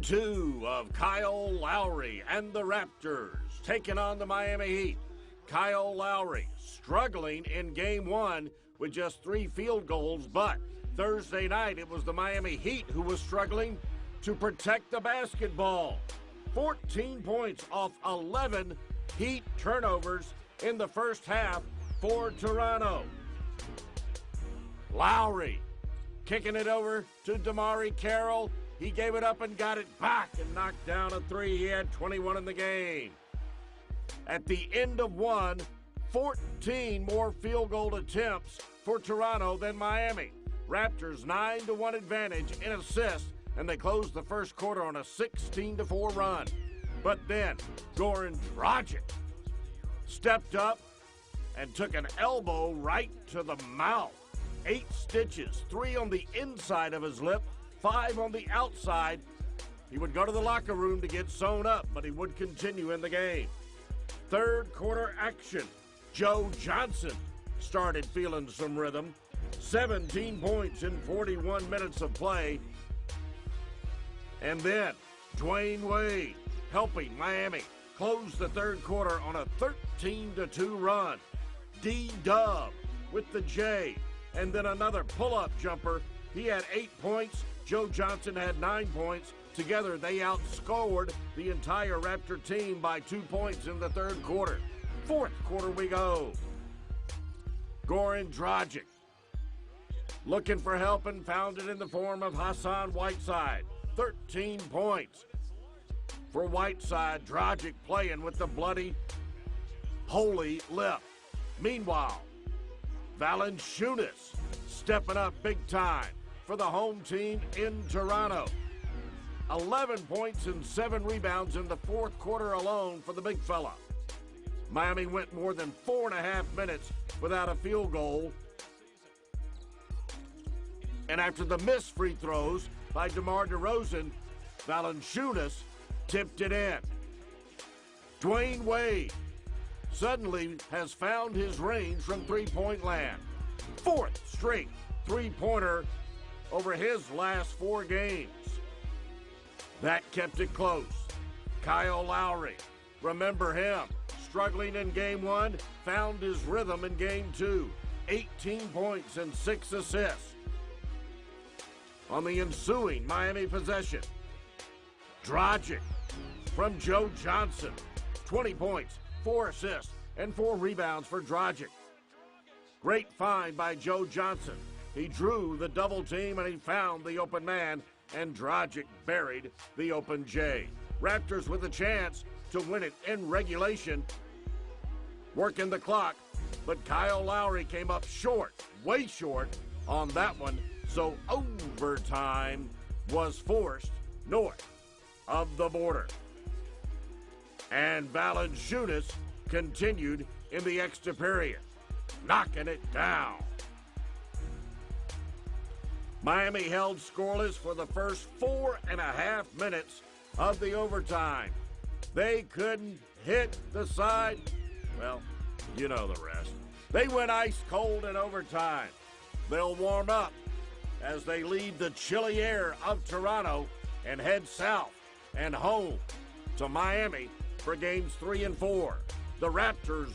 Game 2 of Kyle Lowry and the Raptors taking on the Miami Heat. Kyle Lowry struggling in Game 1 with just 3 field goals, but Thursday night it was the Miami Heat who was struggling to protect the basketball. 14 points off 11 Heat turnovers in the first half for Toronto. Lowry kicking it over to DeMarre Carroll. He gave it up and got it back and knocked down a 3. He had 21 in the game. At the end of one, 14 more field goal attempts for Toronto than Miami. Raptors 9-1 advantage in assists, and they closed the first quarter on a 16-4 run. But then Goran Dragic stepped up and took an elbow right to the mouth. 8 stitches, 3 on the inside of his lip, 5 on the outside. He would go to the locker room to get sewn up, but he would continue in the game. Third quarter action. Joe Johnson started feeling some rhythm. 17 points in 41 minutes of play. And then Dwayne Wade helping Miami close the third quarter on a 13-2 run. D-Dub with the J. And then another pull-up jumper. He had 8 points. Joe Johnson had 9 points. Together, they outscored the entire Raptor team by 2 points in the third quarter. Fourth quarter we go. Goran Dragic looking for help and found it in the form of Hassan Whiteside. 13 points for Whiteside. Dragic playing with the bloody, holy lip. Meanwhile, Valanciunas stepping up big time for the home team in Toronto. 11 points and 7 rebounds in the fourth quarter alone for the big fella. Miami went more than 4.5 minutes without a field goal. And after the missed free throws by DeMar DeRozan, Valanciunas tipped it in. Dwayne Wade suddenly has found his range from three-point land. 4th straight three-pointer over his last 4 games. That kept it close. Kyle Lowry, remember him, struggling in Game 1, found his rhythm in Game 2. 18 points and 6 assists. On the ensuing Miami possession, Dragic from Joe Johnson. 20 points, 4 assists, and 4 rebounds for Dragic. Great find by Joe Johnson. He drew the double team and he found the open man, and Dragic buried the open J. Raptors with a chance to win it in regulation, working the clock, but Kyle Lowry came up short, way short on that one, so overtime was forced north of the border. And Valanciunas continued in the extra period, knocking it down. Miami held scoreless for the first 4.5 minutes of the overtime. They couldn't hit the side. Well, you know the rest. They went ice cold in overtime. They'll warm up as they leave the chilly air of Toronto and head south and home to Miami for games 3 and 4. The Raptors